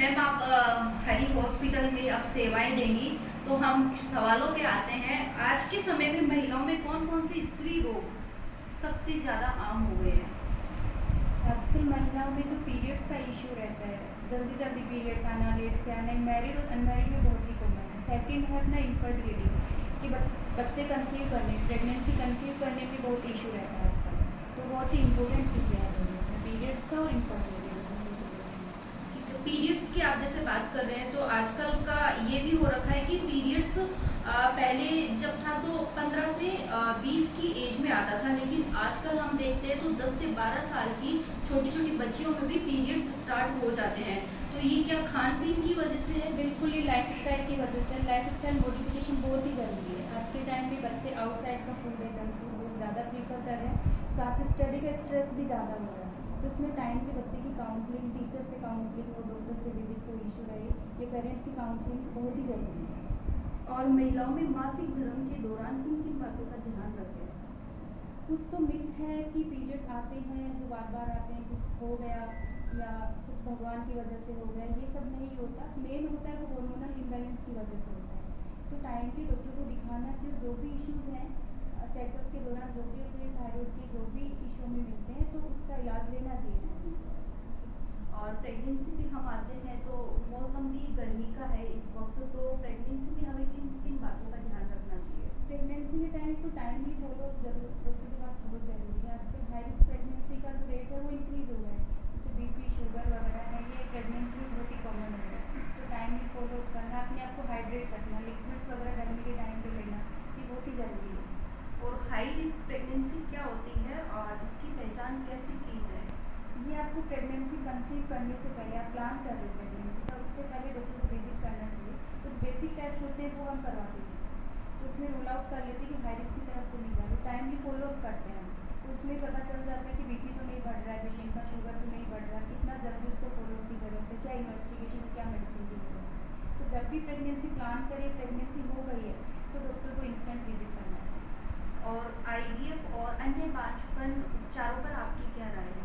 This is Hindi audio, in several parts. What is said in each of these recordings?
मैम आप हरी हॉस्पिटल में अब सेवाएं देंगी, तो हम सवालों पे आते हैं। आज के समय में महिलाओं में कौन कौन से स्त्री रोग सबसे ज्यादा आम हो गए हैं? आजकल महिलाओं में जो पीरियड्स का इशू रहता है, जल्दी जल्दी पीरियड्स आना, लेट से आना, मैरिड और अनमैरिड में बहुत ही कॉमन है। सेकेंड है अपना इनफर्टिलिटी कि बच्चे कंसीव करने, प्रेगनेंसी कंसीव करने में बहुत इशू रहता है आजकल। तो बहुत ही इंपॉर्टेंट चीज़ें हैं दोनों, पीरियड्स का और इनफर्टिलिटी। पीरियड्स की आप जैसे बात कर रहे हैं, तो आजकल का ये भी हो रखा है कि पीरियड्स पहले जब था तो 15 से 20 की एज में आता था, लेकिन आजकल हम देखते हैं तो 10 से 12 साल की छोटी छोटी बच्चियों में भी पीरियड्स स्टार्ट हो जाते हैं। तो ये क्या खान पीन की वजह से है? बिल्कुल, ये लाइफस्टाइल की वजह से। लाइफस्टाइल मॉडिफिकेशन बहुत ही ज़रूरी है। आज के टाइम में बच्चे आउटसाइड का फूड है, जंक फूड बहुत ज़्यादा प्रीफर कर रहे हैं, साथ ही स्टडी का स्ट्रेस भी ज़्यादा हो रहा है। तो उसमें टाइम पे बच्चे की काउंसलिंग, टीचर से काउंसलिंग और डॉक्टर से विजिट कोई इशू रहे, ये पेरेंट्स की काउंसलिंग बहुत ही ज़रूरी है। और महिलाओं में मासिक धर्म के दौरान किन किन बातों का ध्यान रखें? कुछ तो मिथ है कि पीरियड आते हैं जो बार बार आते हैं, कुछ हो गया या कुछ भगवान की वजह से हो गया, ये सब नहीं होता। मेन होता है वो हार्मोनल इम्बैलेंस की वजह से होता है। तो टाइम पे डॉक्टर को दिखाना चाहिए। जो भी इश्यूज हैं चेकअप के दौरान, जो भी अपने थायराइड के जो भी इशू में मिलते हैं, तो उसका इलाज लेना चाहिए। और प्रेगनेंसी भी हम आते हैं तो मौसम भी गर्मी का है इस वक्त, तो प्रेगनेंसी में हमें किन किन बातों का ध्यान रखना चाहिए? प्रेगनेंसी के टाइम तो टाइमली फॉलो जरूर, डॉक्टर के पास बहुत जरूरी है। आजकल हाई रिस्क प्रेगनेंसी का जो रेट है वो इंक्रीज हो गया है, जैसे बीपी, शुगर वगैरह है, ये प्रेगनेंसी में बहुत ही कॉमन हो गया है। तो टाइमली फॉलो करना, अपने आप को हाइड्रेट रखना, लिक्विड्स वगैरह गर्मी के टाइम पे लेना, ये बहुत ही ज़रूरी है। और हाई रिस्क प्रेगनेंसी क्या होती है और इसकी पहचान कैसे की जाए? ये आपको प्रेगनेंसी कंसीव करने से पहले, आप प्लान कर रहे हो प्रेगनेंसी का, उससे पहले डॉक्टर को विजिट करना चाहिए। कुछ बेसिक टेस्ट होते हैं वो हम करवाते हैं, तो उसमें रूल आउट कर लेते हैं कि हाई रिस्क की तरफ तो नहीं जा रहे। टाइमली फॉलो अप करते हैं, तो उसमें पता चल जाता है कि बीपी तो नहीं बढ़ रहा है पेशेंट का, शुगर तो नहीं बढ़ रहा है, कितना जल्दी उसको फॉलो अप की जरूरत है, क्या इन्वेस्टिगेशन, क्या मेडिसिन की जरूरत है। तो जब भी प्रेगनेंसी प्लान करें, प्रेगनेंसी हो गई है, तो डॉक्टर को इंस्टेंट विजिट करना है। और आईवीएफ और अन्य बांझपन उपचारों पर आपकी क्या राय है?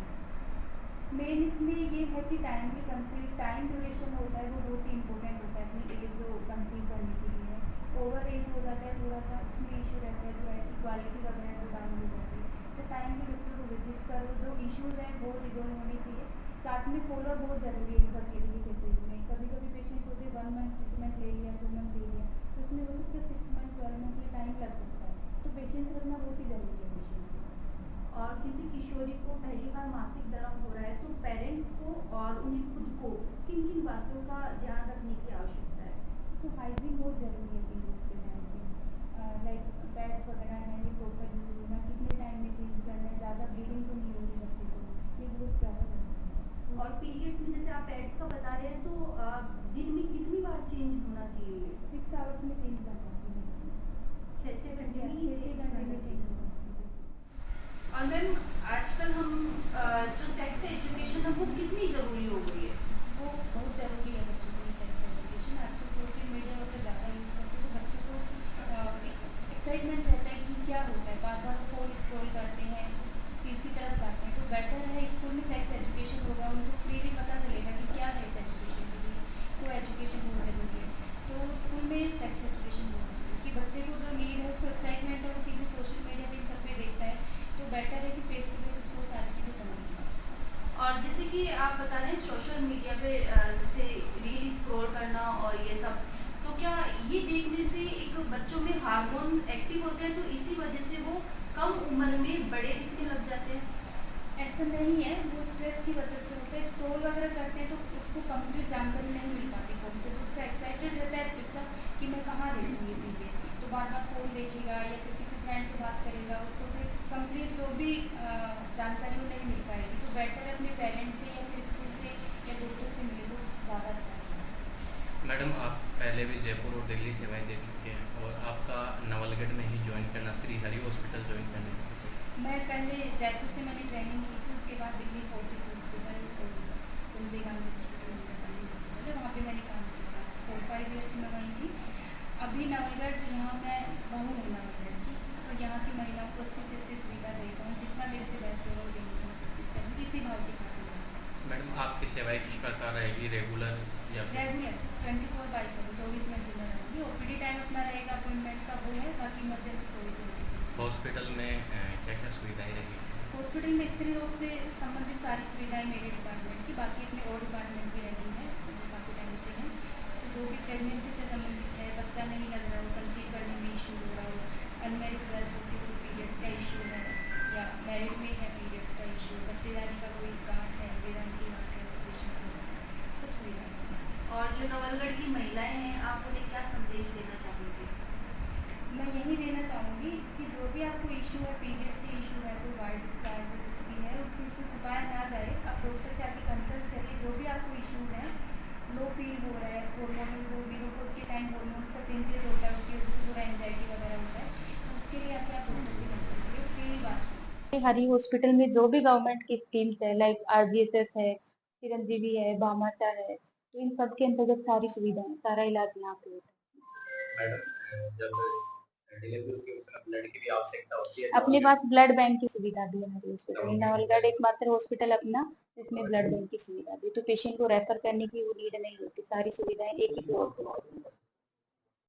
मेन इसमें ये है कि टाइम की कंसीव, टाइम ड्यूरेशन होता है वो बहुत ही इंपॉर्टेंट होता है अपनी एज जो कंसीव करने के लिए। ओवर एज हो जाता है थोड़ा सा, उसमें इशू रहता है, जो है इक्वालिटी वगैरह जो डाउन हो जाती है। तो टाइम की डॉक्टर को विजिट करो, जो इशूज़ हैं वो रिजोल्व होने चाहिए। साथ में फॉलो बहुत ज़रूरी है इन सब के केसेज में। कभी कभी पेशेंट होते 1 मंथ ट्रीटमेंट ले लिया, 2 मंथ ले लिया, तो उसमें हो सकता है 6 मंथ 12 मंथ ये टाइम लग सकता है। तो पेशेंस रखना बहुत ही ज़रूरी है पेशेंट। और किसी किशोरी को पहली बार मासिक धर्म हो रहा है, तो पेरेंट्स को और उन्हें खुद को किन किन बातों का ध्यान रखने की आवश्यकता है? तो हाइजीन बहुत ज़रूरी है पीरियड्स के टाइम पे। लाइक पैड्स वगैरह हैं ये प्रॉपर यूज होना, कितने टाइम में चेंज करना है, ज़्यादा ब्लीडिंग तो नहीं होगी बच्चे को, ये बहुत ज़्यादा ज़रूरी है। और पीरियड्स में जैसे आप पैड्स का बता रहे हैं, तो दिन में कितनी बार चेंज होना चाहिए? 6 आवर्स में चेंज करना चाहिए, 6-6 घंटे में 6 घंटे में चेंज होना चाहिए। और मैम आजकल हम जो सेक्स एजुकेशन है वो कितनी ज़रूरी हो गई है? वो बहुत ज़रूरी है बच्चों के लिए सेक्स एजुकेशन। आजकल सोशल मीडिया वगैरह ज़्यादा यूज़ करते हैं, तो बच्चों को एक्साइटमेंट रहता है कि क्या होता है, बार बार फ़ोन स्क्रॉल करते हैं, चीज़ की तरफ जाते हैं। तो बेटर है स्कूल में सेक्स एजुकेशन होगा, उनको फ्रीली पता चलेगा कि क्या है इस एजुकेशन के लिए। तो एजुकेशन बहुत ज़रूरी है, तो स्कूल में सेक्स एजुकेशन बहुत ज़रूरी है कि बच्चे को जो नीड है, उसको एक्साइटमेंट है, वो चीज़ें सोशल मीडिया पे इन सब पे देखता है, तो बेटर है कि फेस टू फेस उसको सारी चीज़ें समझनी। और जैसे कि आप बता रहे हैं सोशल मीडिया पे जैसे रील स्क्रॉल करना और ये सब, तो क्या ये देखने से एक बच्चों में हार्मोन एक्टिव होते हैं, तो इसी वजह से वो कम उम्र में बड़े दिखने लग जाते हैं? ऐसा नहीं है, वो स्ट्रेस की वजह से होता है। स्क्रॉल वगैरह करते हैं तो उसको कंप्लीट जानकारी नहीं मिल पाती फ़ोन से, तो उसका एक्साइटेड रहता है पिक्चर कि मैं कहाँ देखूँ ये चीज़ें, तो बार बार फ़ोन देखेगा या फिर किसी फ्रेंड से बात करेगा, उसको फिर कंप्लीट जो भी जानकारी वो नहीं मिल पाएगी। तो बेटर है अपने पेरेंट्स से या फिर स्कूल से या डॉक्टर से मिले तो ज़्यादा अच्छा है। मैडम आप पहले भी जयपुर और दिल्ली सेवाएं दे चुके हैं, और आपका नवलगढ़ में ही ज्वाइन करना, श्री हरि हॉस्पिटल ज्वाइन करने का कैसे? मैं पहले जयपुर से मैंने ट्रेनिंग की थी, उसके बाद दिल्ली फोर्टिस हॉस्पिटल और संजय गांधी हॉस्पिटल, हॉस्पिटल है, वहाँ पे मैंने काम किया। 4-5 ईयर्स मैं वहीं थी। अभी नवलगढ़ यहाँ मैं बहू हूँ नवलगढ़ की, तो यहाँ की महिलाओं को अच्छी से अच्छी सुविधा देता हूँ, जितना मेरे से बेस्ट होगा वो देने की कोशिश करूँगी, इसी भाव के साथ। मैडम आपकी सेवाएं किस प्रकार रहेगी, रेगुलर या फिर? रेगुलर 24/7 24 घंटे में रहेंगी। ओपीडी टाइम अपना रहेगा अपॉइंटमेंट का वो है, बाकी इमरजेंसी 24 घंटे। हॉस्पिटल में क्या क्या सुविधाएं रहेगी? हॉस्पिटल में स्त्री रोग से संबंधित सारी सुविधाएं मेरे डिपार्टमेंट की, बाकी अपने और डिपार्टमेंट भी रही है जो काफ़ी टाइम से हैं। तो जो भी प्रेगनेंसी से संबंधित है, बच्चा नहीं लग रहा हो, कंसीव करने में इशू हो रहा हो, अनमेरिड गर्ल्स होती है पीरियड्स का इशू है, या मैरिड में है पीरियड्स का इशू, बच्चेदारी का कोई गांठ है, वेदांती गांठ है, ऑपरेशन है, सब सुविधाएं हैं। और जो नवलगढ़ की महिलाएं हैं, आप उन्हें क्या संदेश देना चाहोगे? मैं यही देना चाहूँगी कि जो भी आपको इशू है, पीरियड से इशू है, कोई वाइट डिस्चार्ज है, कुछ भी है, उस चीज़ को छुपाया ना जाए। आप डॉक्टर से आके कंसल्ट करिए। जो भी आपको इशूज़ हैं, लो फील हो रहा है, हार्मोनल जो मेनोपॉज के टाइम हार्मोन्स का चेंजेस होता है, उसकी वजह से थोड़ा एंजाइटी वगैरह होता है, तो उसके लिए आके आप डॉक्टर से कंसल्ट करिए। उसकी ही बात हरी हॉस्पिटल में जो भी गवर्नमेंट की स्कीम्स है लाइक आरजीएसएस है, चिरंजीवी है, भामाशाह है, तो इन सब के अंतर्गत सारी सुविधाएं, सारा इलाज यहाँ पे होता मैडम जब डिलीवरी होती है उस समय ब्लड की भी आवश्यकता होती है है। अपने पास ब्लड बैंक की सुविधा भी है हमारे हॉस्पिटल में। नवलगढ़ एकमात्र हॉस्पिटल अपना जिसमें ब्लड बैंक की सुविधा दी, तो पेशेंट को रेफर करने की वो नीड नहीं होती, सारी सुविधाएं एक ही फ्लोर पे होती हैं।